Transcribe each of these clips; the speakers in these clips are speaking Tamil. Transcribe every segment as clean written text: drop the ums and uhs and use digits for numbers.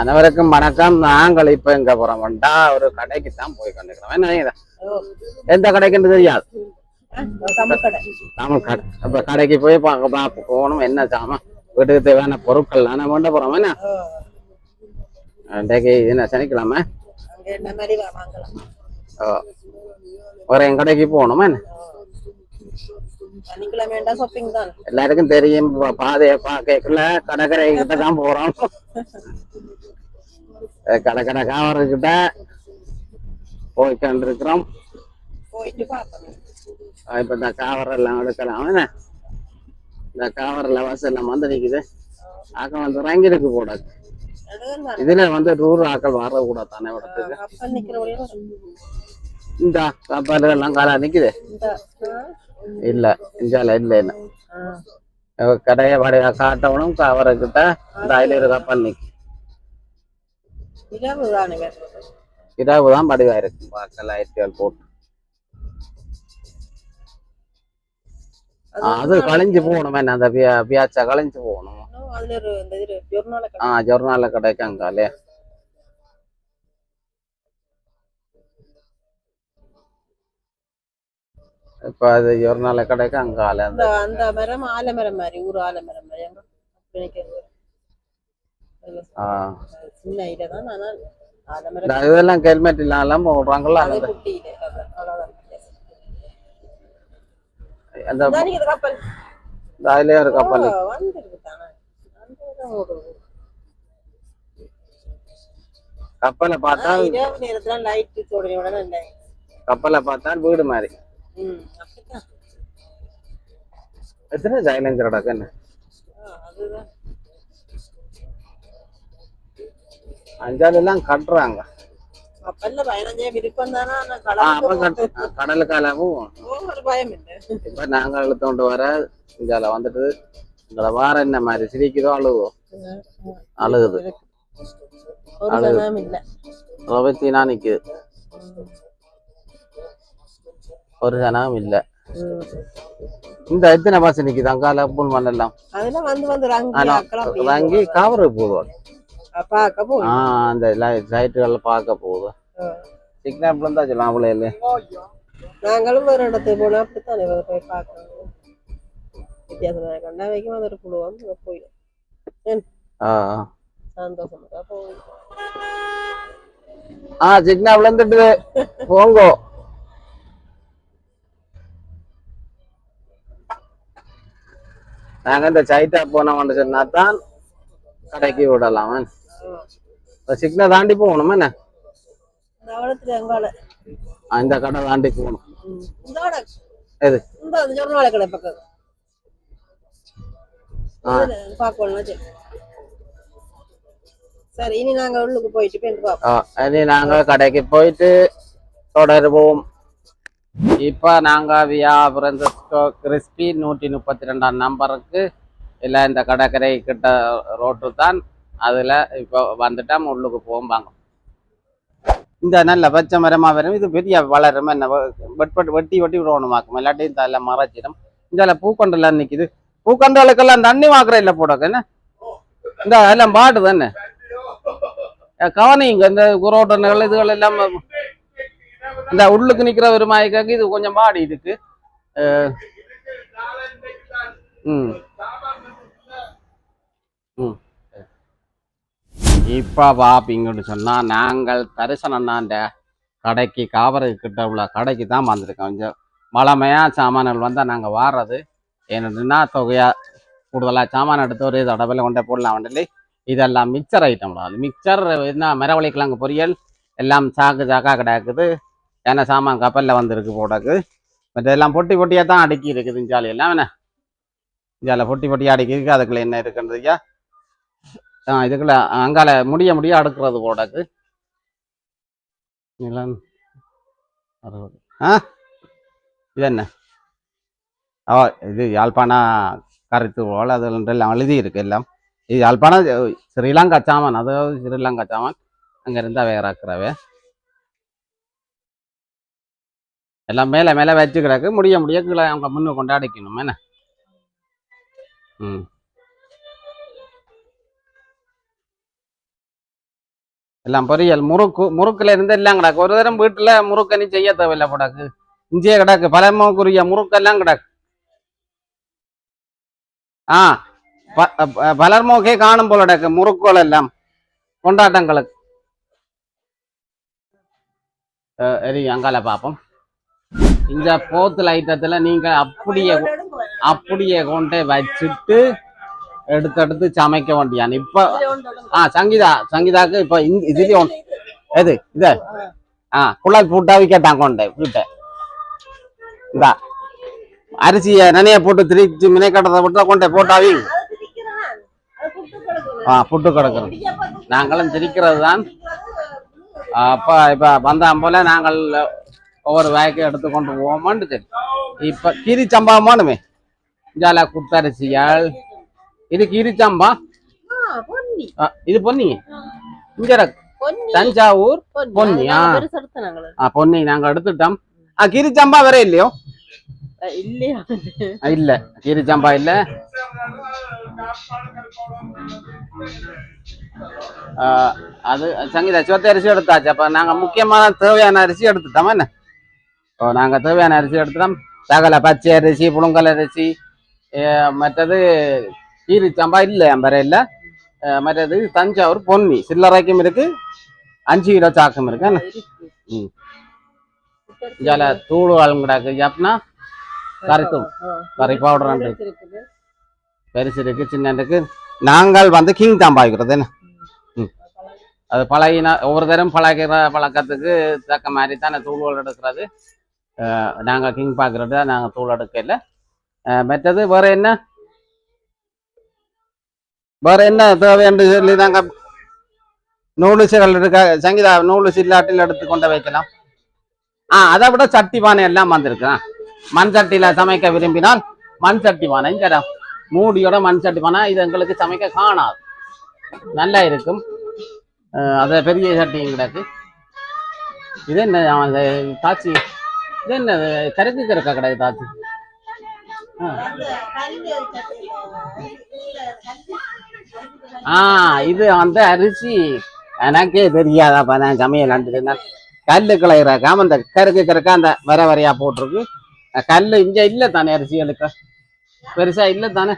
அனைவருக்கும் வணக்கம். நாங்கள் இப்ப எங்க போறோம்டா ஒரு கடைக்கு தான் போய் கொண்டிருக்கிறோம். என்ன எந்த கடைக்குன்னு தெரியாது. தமிழ் கடை. அப்ப கடைக்கு போய் போகணும். என்ன சாமான் வீட்டுக்கு தேவையான பொருட்கள் நம்ம கொண்டு போறோம். என்ன இன்றைக்கு என்ன சனிக்கலாமா? ஒரு என் கடைக்கு போகணுமா? என்ன எல்லாருக்கும் தெரியும். பாதைய பாக்கல கடற்கரை கிட்ட தான் போறோம். கடற்கரை காவர்கிட்ட போய் கொண்டிருக்கிறோம். இப்ப இந்த காவர் எல்லாம் எடுக்கலாம். என்ன இந்த காவர்ல வாசல் வந்து நிக்குது. ஆக்கள் வந்து இறங்கி இருக்கு போடாது. இதுல வந்து ரூர் ஆக்கள் வரக்கூடாது தானே இடத்துக்கு. இந்த கப்பல் எல்லாம் காலா நிக்குது. இல்ல இஞ்சால இல்ல என்ன கடைய வடைய காட்டவனும் அவர்கிட்ட இந்த அயில ஒரு கப்பல் நிக்கு. இரவுதான் படிவா இருக்கு. பார்க்கல ஐடிஎல் போட்டு அது கழிஞ்சு போகணும். என்ன அந்த பியாச்சா கழிஞ்சு போகணும். ஜொர்னால கடைக்கு அங்காலே இப்ப அது ஜொர்னால கடைக்கு அங்கால அந்த மரம் ஆலமரம் மாதிரி ஊர் ஆலமரம் மாதிரி சின்ன இடதான். ஆனால் இதெல்லாம் ஹெல்மெட் இல்லாம போடுறாங்கல்ல. அந்த அதுலயே ஒரு கப்பல் கப்பலை பார்த்தா கப்பலை பார்த்தா வீடு மாதிரி. எத்தனை சைலஞ்சர் என்ன அஞ்சால எல்லாம் கட்டுறாங்க. கடலுக்காலவும் இப்ப நாங்க இழுத்தோண்டு வர இங்கால வந்துட்டு எங்களை வார என்ன மாதிரி சிரிக்குதோ அழுகுது. ரொபத்தினா நிக்குது. ஒரு ஜனம் இல்ல. இந்த எத்தனை பஸ் நிக்குது அங்கால புல் மண்ணெல்லாம் வாங்கி காவரு போதும். அந்த லைட்டுகள் பார்க்க போகுது. சிக்னல் இருந்தா சொல்லலாம். அவ்வளோ இல்லை. நாங்களும் ஒரு இடத்துக்கு போனா அப்படித்தானே போய் பார்க்கணும். வித்தியாசம் கண்டா வைக்கும் அது ஒரு குழுவம் போயிடும். சந்தோஷமா போகும். சிக்னல் விழுந்துட்டு போங்கோ. நாங்க இந்த சைட்டா போனோம்னு சொன்னாதான் கடைக்கு விடலாம். சிக்னல் தாண்டி போகணும். என்ன இந்த கடை தாண்டி போகணும். சரி, இனி நாங்க உள்ளுக்கு போயிட்டு இனி நாங்க கடைக்கு போயிட்டு தொடருவோம். இப்ப நாங்க பிரான்சிஸ்கோ கிறிஸ்பி 132 நம்பருக்கு இல்ல இந்த கடற்கரை கிட்ட ரோட்டு தான். அதுல இப்ப வந்துட்டா உள்ளுக்கு போவாங்க. இந்த நல்ல பச்சை மரமா வரும். இது பெரிய வளரும். என்ன வெட்டி விடணுமாக்கும். எல்லாட்டையும் தலை மறைச்சிடும். இந்த பூக்கொண்டெல்லாம் நிக்குது. பூக்கொண்டலுக்கெல்லாம் தண்ணி வாக்குற இல்ல போட. என்ன இந்த எல்லாம் பாட்டு தானே கவனிங்க. இந்த குரோட்டன்கள் இதுகள் எல்லாம் இந்த உள்ளுக்கு நிக்கிற ஒரு மாய்க்காக்கு இது கொஞ்சம் பாடி இருக்கு. இப்ப பாப்பீங்கன்னு சொன்னா நாங்கள் தரிசனம்னாண்ட கடைக்கு காவரை கிட்ட உள்ள கடைக்கு தான் வந்திருக்கோம். கொஞ்சம் மழமையா சாமான்கள் வந்தா நாங்க வாடுறது ஏன்னா தொகையா கூடுதலா சாமான எடுத்து ஒரு தடவையில கொண்டே போடலாம். வந்துட்டு இதெல்லாம் மிக்சர் ஐட்டம். மிக்சர் என்ன மரவள்ளிக்கிழங்கு பொரியல் எல்லாம் சாக்கா கிடக்குது. ஏன்னா சாமான் கப்பல்ல வந்திருக்கு போடக்கு. மற்றெல்லாம் பொட்டி பொட்டியா தான் அடுக்கி இருக்குது. இஞ்சாலையெல்லாம் என்ன இஞ்சால பொட்டி பொட்டியா அடுக்கி இருக்கு. அதுக்குள்ள என்ன இருக்குன்றதுக்கா இதுக்குள்ள அங்கால முடிய அடுக்குறது போடக்கு. இது என்ன இது யாழ்ப்பாண கருத்து போல் அது எல்லாம் எழுதி இருக்கு. எல்லாம் இது யாழ்ப்பாண ஸ்ரீலங்கா சாமான். அதாவது ஸ்ரீலங்கா சாமான் அங்க இருந்தா வேற இருக்கிறவே எல்லாம் மேல வச்சு கிடக்கு. முடிய கீழே அவங்க முன்னு கொண்டாடிக்கணும். என்ன எல்லாம் பொரியல் முறுக்குல இருந்து எல்லாம் கிடக்கு. ஒரு தரம் வீட்டுல முறுக்கு நீ செய்ய தேவையில்லை போடாக்கு. இஞ்சியே கிடக்கு, பழமக்குரிய முறுக்கெல்லாம் கிடக்கு. ஆ பலர்மோக்கே காணும் போல கிடக்கு முறுக்குகள் எல்லாம் கொண்டாட்டங்களுக்கு. சரி, அங்கால பார்ப்போம். இந்த போத்தல் ஐட்டத்துல நீங்க அப்படியே கொண்டே வச்சுட்டு எடுத்து சமைக்க வேண்டியான். இப்ப சங்கீதாக்கு இப்ப இதுலயே எது இத குழல் பூட்டாவி கேட்டான் கொண்டே வீட்டை. இந்த அரிசியை நனைய போட்டு திரிச்சு மினைக்கட்டத்தை விட்டு கொண்டே போட்டாவி புட்டு கிடக்குறோம். நாங்களும் திரிக்கிறது தான். அப்ப இப்ப வந்தான் போல நாங்கள் ஒவ்வொரு வேக்கையும் எடுத்துக்கொண்டு போவோமான்னு. சரி, இப்ப கீரி சம்பாமானுமே ஜால குத்தரிசியால் இது கீரி சம்பா. இது பொன்னி இங்க தஞ்சாவூர் பொன்னியா? பொன்னி நாங்க எடுத்துட்டோம். கீரி சம்பா வேற இல்லையோ? இல்ல கீரி சம்பா இல்ல. அது சங்கீதா சிவத்த அரிசி எடுத்தாச்சு. அப்ப நாங்க முக்கியமான தேவையான அரிசி எடுத்துட்டோம். என்ன நாங்க தேவையான அரிசி எடுத்துட்டோம். சகல பச்சை அரிசி, புழுங்கல் அரிசி, மற்றது கீரி சம்பா இல்ல எம்பரை இல்ல. மற்றது தஞ்சாவூர் பொன்னி சில்லறைக்கும் இருக்கு, 5 கிலோ சாக்கும் இருக்கு. இதால தூள் ஆளுங்கடாக்கு அப்படின்னா கறித்தூள், கறி பவுடர் பெருசு இருக்கு, சின்ன இருக்கு. நாங்கள் வந்து கிங் தான் பாய்க்கிறது. என்ன அது பழகினா ஒவ்வொரு தரம் பழகிற பழக்கத்துக்கு தக்க மாதிரி தான் தூள்கள் எடுக்கிறது. நாங்கள் கிங் பார்க்கறது நாங்கள் தூள் எடுக்கல. மற்றது வேற என்ன தேவை என்று சொல்லி நாங்கள் நூலுசுகள் இருக்க சங்கீதா நூலுசு இல்லாட்டில் எடுத்து கொண்டு வைக்கலாம். அதை விட சட்டி பானை எல்லாம் வந்திருக்கு. மண் சட்டியில சமைக்க விரும்பினால் மண் சட்டி பானை மூடியோட மண் சட்டி பானை இது எங்களுக்கு சமைக்க காணாது, நல்லா இருக்கும். அதை பெரிய சட்டியும் கிடக்கு. இது என்ன தாச்சி? இது என்ன கருக்கு கறக்கா கிடையாது தாச்சி? இது அந்த அரிசி எனக்கே தெரியாதாப்பா. நான் சமையல் அண்டுனா கல்லு கிளையிறாக்காம அந்த கருக்கு கறக்கா அந்த வர வரையா போட்டிருக்கு. கல்லு இங்க இல்ல தானே, அரிசிகளுக்கு பெருசா இல்ல தானே.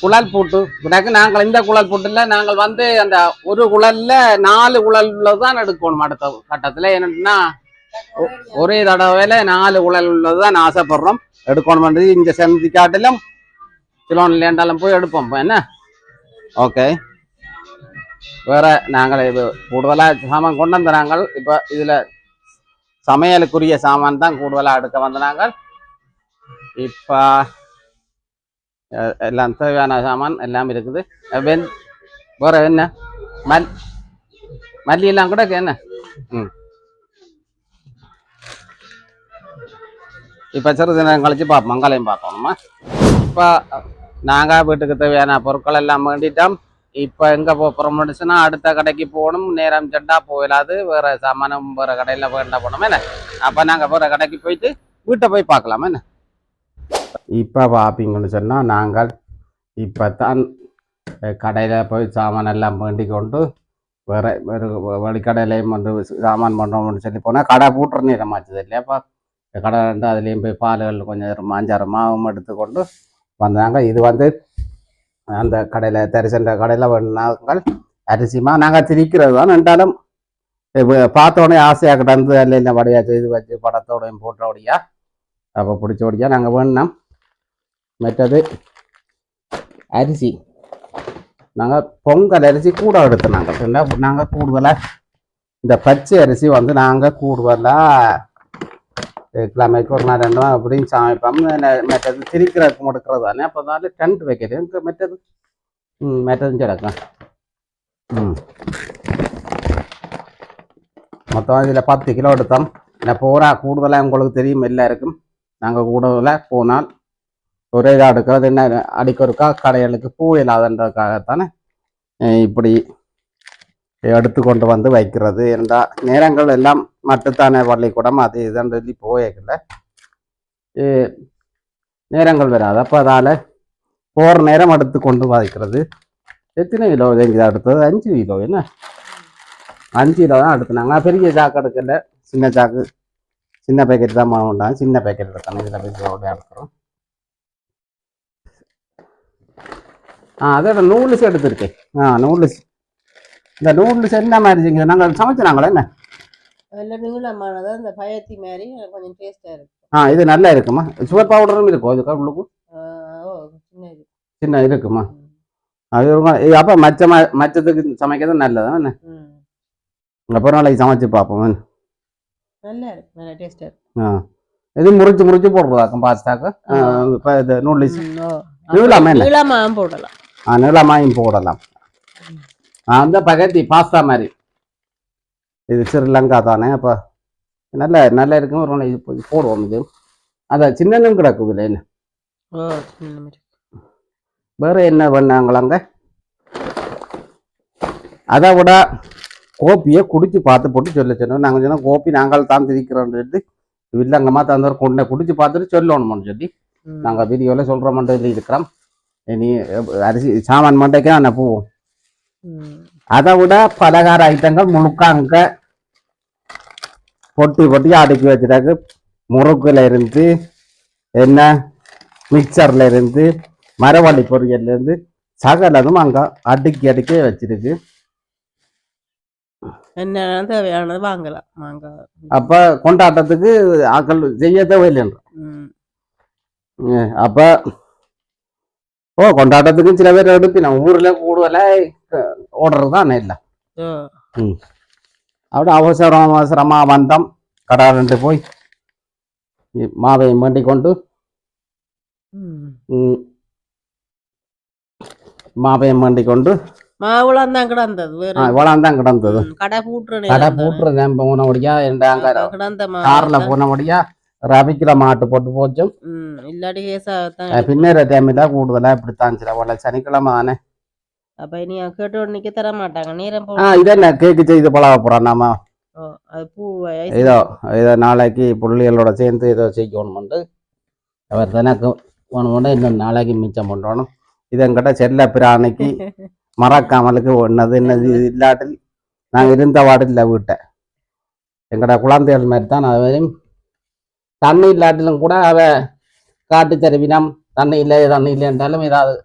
குழல் பூட்டு கிடக்கு. நாங்கள் இந்த குழல் பூட்டுல நாங்கள் வந்து அந்த ஒரு குழல்ல 4 குழல் உள்ளதுதான் எடுக்கணும். அடுத்த கட்டத்துல என்னன்னா ஒரே தடவையில 4 குழல் உள்ளதுதான் ஆசைப்படுறோம் எடுக்கணும். இங்க செந்தி காட்டிலும் சிலோன்ல இருந்தாலும் போய் எடுப்போம். என்ன ஓகே. வேற நாங்கள் இது கூடுதலா சாமான் கொண்டு வந்த நாங்கள் இப்ப இதுல சமையலுக்குரிய சாமான் தான் கூடுதலா எடுக்க வந்த நாங்கள். இப்ப எல்லாம் தேவையான சாமான் எல்லாம் இருக்குது. வேற என்ன மல்லி எல்லாம் கூட என்ன. இப்ப சிறிது நேரம் கழிச்சு பார்ப்போம், மங்களையும் பார்க்கணுமா. இப்ப நாங்க வீட்டுக்கு தேவையான பொருட்கள் எல்லாம் வேண்டிட்டோம். இப்ப எங்க போறோம்னுச்சுன்னா அடுத்த கடைக்கு போகணும். நேரம் செட்டா போயிடாது, வேற சாமானும் வேற கடையில வேண்ட போனோம். என்ன அப்ப நாங்க வேற கடைக்கு போயிட்டு வீட்டை போய் பார்க்கலாம். என்ன இப்ப பாப்பீங்கன்னு சொன்னா நாங்கள் இப்பத்தான் கடையில போய் சாமான் எல்லாம் வேண்டி கொண்டு வேற வெளிக்கடையிலையும் வந்து சாமான் பண்றோம்னு சொல்லி போனா கடை பூட்டுற நேரமாச்சுது இல்லையாப்பா. கடை ரெண்டு அதுலேயும் போய் பால்கள் கொஞ்சம் 5-6 மாவும் எடுத்துக்கொண்டு வந்தாங்க. இது வந்து அந்த கடையில் தரிசன கடையில் நாங்கள் அரிசிமா நாங்கள் திரிக்கிறது தான். ரெண்டாலும் பார்த்தோடனே ஆசையாக கிடந்து அதில் இல்லை வடையா செய்து வச்சு படத்தோடையும் போட்டோடையா அப்போ பிடிச்சோடியா நாங்கள் வேணும்னா. மற்றது அரிசி நாங்கள் பொங்கல் அரிசி கூட எடுத்தோம். நாங்கள் கூடுதலாக இந்த பச்சை அரிசி வந்து நாங்கள் கூடுதலாக கிழமைக்கு 1 நாள் 2 நாள் அப்படின்னு சமைப்போம். மற்றது திரிக்கிறதுக்கு முடுக்கிறது தானே. அப்போ தான் டென்ட் வைக்கிறது மற்றது கிடக்கும். மொத்தம் இதில் 10 கிலோ எடுத்தோம். என்ன போகிறா கூடுதலாக உங்களுக்கு தெரியும் எல்லாருக்கும். நாங்கள் கூடுதலாக போனால் ஒரே இதாக எடுக்கிறது. என்ன அடிக்கொருக்கா கடைகளுக்கு பூ இல்லாதன்றதுக்காகத்தானே இப்படி எடுத்துக்கொண்டு வந்து வைக்கிறது. என்ற நேரங்கள் எல்லாம் மட்டுத்தானே பள்ளிக்கூடம் அது இதுன்னு சொல்லி போயக்கல நேரங்கள் வராது. அப்போ அதால் போகிற நேரம் எடுத்து கொண்டு வைக்கிறது. எத்தனை கிலோ எங்கே அடுத்தது 5 கிலோ என்ன 5 கிலோ தான் எடுத்துனாங்க பெரிய சாக்கு எடுக்கல சின்ன சாக்கு சின்ன பேக்கெட் தான் வாங்கிட்டாங்க சின்ன பேக்கெட் எடுத்தாங்க இதில் பெரிய எடுக்கிறோம் அதோட நூடுல்ஸ் எடுத்துருக்கேன் நூடுல்ஸ் இந்த நூடுல்ஸ் என்ன மாதிரி நாங்கள் சமைச்சினாங்களே என்ன நீளமானதான் இந்த பயத்தி மாதிரி கொஞ்சம் டேஸ்டாக இருக்கும் இது நல்லா இருக்குமா சுகர் பவுடரும் இருக்கும் இது உள்ளுக்கும் சின்ன இருக்குமா அது அப்போ மச்சத்துக்கு சமைக்கிறது நல்லதான் என்ன அப்புறம் நாளைக்கு சமைச்சு பார்ப்போம் நல்லா இருக்கு நல்லா டேஸ்டாக இருக்கும் இது முறிச்சு போடுறதாக்கும் பாஸ்தாக்கு இது நூடுல்ஸ் நீளமாகவும் போடலாம் நீளமாயும் போடலாம் அந்த பகத்தி பாஸ்தா மாதிரி இது ஸ்ரீலங்கா தானே அப்போ நல்லா இருக்கும் ஒரு இது போடுவோம் இது அதான் சின்னனும் கிடக்குது என்ன வேற என்ன பண்ணாங்களாங்க அதை விட கோப்பியை குடிச்சு பார்த்து போட்டு சொல்ல சொன்னோம் நாங்கள் சொன்னோம் கோப்பி நாங்கள் தான் திரிக்கிறோம்னு சொல்லி இல்லைங்கம்மா தந்தவர் கொண்டை குடிச்சு பார்த்துட்டு சொல்லணும்னு சொல்லி நாங்கள் வீடியோவில் சொல்கிற மண்டல இருக்கிறோம் இனி அரிசி சாமான் மண்டைக்கு நான் போவோம் அதை விட பலகார ஐட்டங்கள் முழுக்க அங்கே பொட்டி அடுக்கி வச்சுட்டாக்கு முறுக்குல இருந்து என்ன மிக்சர்ல இருந்து மரவள்ளி பொரியல்ல இருந்து சகலதும் அங்க அடுக்கி வச்சிருக்கு என்ன தேவையானது வாங்கலாம் அப்ப கொண்டாட்டத்துக்கு ஆக்கள் செய்ய தேவையில்லைன்ற அப்ப கொண்டாட்டத்துக்கு சில பேர் எடுப்பினா ஊர்ல கூடுதலா ஓடுறது தான் இல்லை அப்படி அவசரமா வந்தோம் கடாரண்டு போய் மாவையும் வேண்டிக் கொண்டு மாவுளம் தான் கிடந்தது கடை பூட்டுறேன் போனபடியா கார்ல போனபடியா ரவிக்கிற மாட்டு போட்டு போச்சோம் பின்னேற டைம்ல கூடுதலா இப்படித்தான் சில சனிக்கிழமை தானே அப்ப நீ கேட்டு நிக்க தர மாட்டாங்க நேரம் இதென்ன கேக்கு செய்து பழக போறோம் நாம ஏதோ நாளைக்கு பிள்ளைகளோட சேர்ந்து ஏதோ செய்யணும்னு அவர் தனக்கு ஒன்று இன்னும் நாளைக்கு மிச்சம் பண்ணணும் இது எங்கிட்ட செல்ல பிராணிக்கு மறக்காமலுக்கு ஒன்னது என்னது இல்லாட்டில் நாங்கள் இருந்த வார்டில் வீட்டை எங்கட குழந்தைகள் மாதிரி தான் அதையும் தண்ணி இல்லாட்டிலும் கூட அவ காட்டு தருவினம் தண்ணி இல்லை என்றாலும் ஏதாவது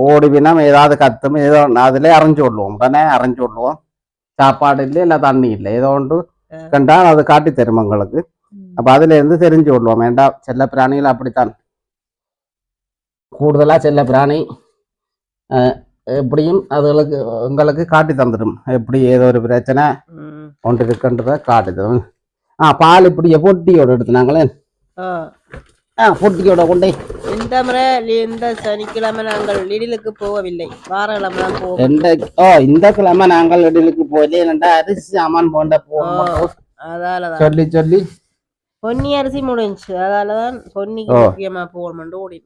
ஓடுவினம் ஏதாவது கத்தும் ஏதோ அதுல அரைஞ்சு விடுவோம் உடனே அரைஞ்சு விடுவோம் சாப்பாடு இல்லை இல்லை தண்ணி இல்லை ஏதோ ஒன்று கண்டால் அது காட்டி தரும் எங்களுக்கு அப்ப அதுல இருந்து தெரிஞ்சு விடுவோம் வேண்டாம் செல்ல பிராணிகள் அப்படித்தான் கூடுதலா செல்ல பிராணி எப்படியும் அதுகளுக்கு உங்களுக்கு காட்டி தந்துடும் எப்படி ஏதோ ஒரு பிரச்சனை ஒன்று இருக்குன்றத காட்டி தரும் பால் இப்படி பொட்டியோட எடுத்துனாங்களே பொட்டியோட கொண்டே இந்த சனிக்கிழமை நாங்கள் லிடிலுக்கு போகவில்லை வாரக்கிழமை தான் போவோம் இந்த கிழமை நாங்கள் லிடிலுக்கு போகல அரிசி சாமான் போண்ட சொல்லி சொல்லி பொன்னி அரிசி முடிஞ்சு அதாலதான் பொன்னிக்கு முக்கியமா போகணும் ஓடி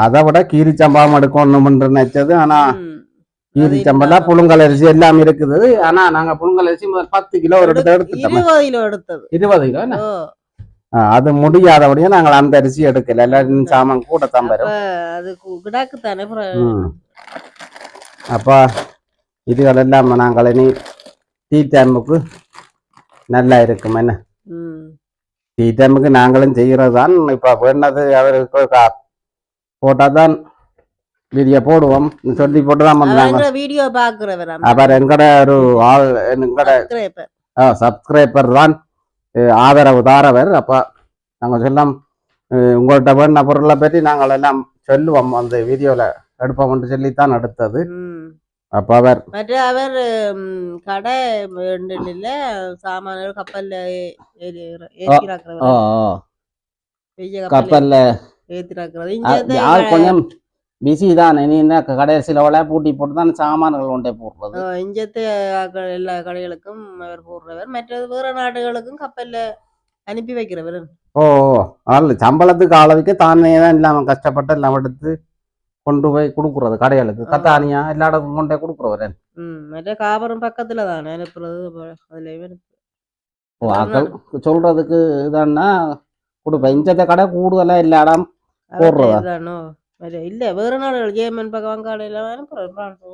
அதை விட கீரி சம்பளம் எடுக்கணும் நினைச்சது ஆனா கீரி சம்பளம் புழுங்கல் அரிசி எல்லாம் இருக்குது ஆனா நாங்க புழுங்கல் அரிசி 10 கிலோ எடுத்துட்டோம் 20 கிலோ அது முடியாதபடியா நாங்கள் அந்த அரிசி எடுக்கல எல்லாரும் சாமான் கூட தான் அப்ப இதுகள் எல்லாம் நாங்கள் இனி டீ டைமுக்கு நல்லா இருக்கும் என்ன டீ டைமுக்கு நாங்களும் செய்யறது தான் இப்ப வேணது அவருக்கு போட்டாதான் வீடியோ போடுவோம் சொல்லி போட்டுதான் வந்தாங்க வீடியோ பாக்குறவர் அப்புறம் எங்கட ஒரு ஆள் எங்கட சப்ஸ்கிரைபர் தான் ஆதரவு தாரவர் அப்ப நாங்க சொல்லாம் உங்கள்கிட்ட வேண பொருளை பற்றி நாங்கள் எல்லாம் சொல்லுவோம் அந்த வீடியோல எடுப்போம் சொல்லித்தான் எடுத்தது அப்ப அவர் கடை சாமான கப்பல்ல கப்பல்ல கொஞ்சம் பிஸி தான் என்ன கடைசியில பூட்டி போட்டு தான் சாமான்கள் கொண்டே போடுறது இஞ்சத்து எல்லா கடைகளுக்கும் அவர் போடுறவர் மற்றது வேற நாடுகளுக்கும் கப்பல்ல அனுப்பி வைக்கிறவர் சம்பளத்துக்கு ஆளவுக்கு தானே தான் இல்லாம கஷ்டப்பட்டு எல்லாம் எடுத்து கொண்டு போய் கொடுக்குறது கடைகளுக்கு கத்தானியா எல்லா இடத்துக்கும் கொண்டே கொடுக்குறவர் மற்ற காபரும் பக்கத்துல தானே அனுப்புறது சொல்றதுக்கு இதான்னா கொடுப்பேன் இஞ்சத்த கடை கூடுதலா எல்லா இடம் போடுறதா இல்ல வேற நாடுகள் ஜேர்மன் பக்கம் வங்காள எல்லாம் அனுப்புறோம் பிரான்ஸ்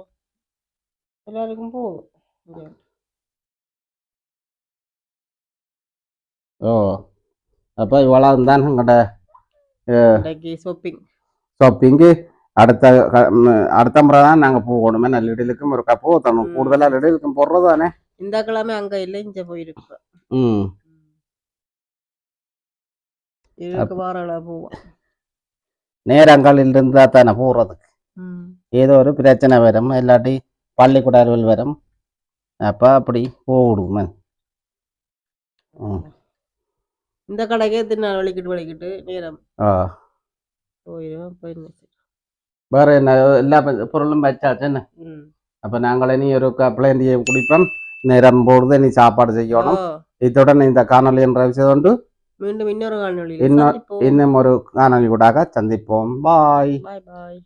எல்லாருக்கும் போகும் இங்க. ஓ அப்போ இவ்வளோ தான் எங்கள்கிட்ட இன்றைக்கு ஷாப்பிங்கு அடுத்த முறை தான் நாங்கள் போகணுமே நல்ல இடையிலுக்கும் ஒரு கப்போ தரணும் கூடுதலாக இடையிலுக்கும் போடுறது தானே இந்த கிழமை அங்க இல்லை இங்க போயிருக்கோம் ம் இதுக்கு வாரங்களா போவோம் நேரங்களில் இருந்தால் தானே போடுறதுக்கு ஏதோ ஒரு பிரச்சனை வரும் இல்லாட்டி பள்ளிக்கூட அலுவல் வரும் அப்போ அப்படி போடுமே இந்த கடைக்கே தின்னால் வலிக்கிட்டு நேரம் போயிடும் போய் வேற என்ன எல்லா பொருளும் வச்சாச்சு என்ன அப்போ நாங்கள் இனி ஒரு பிளேண்டியை குடிப்போம் நேரம் போடுது நீ சாப்பாடு செய்யணும் இத்துடன் இந்த காணொலி என்ற விஷயம் கொண்டு மீண்டும் இன்னொரு காணொலி இன்னும் ஒரு காணொலி கூட சந்திப்போம் பாய் பாய் பாய்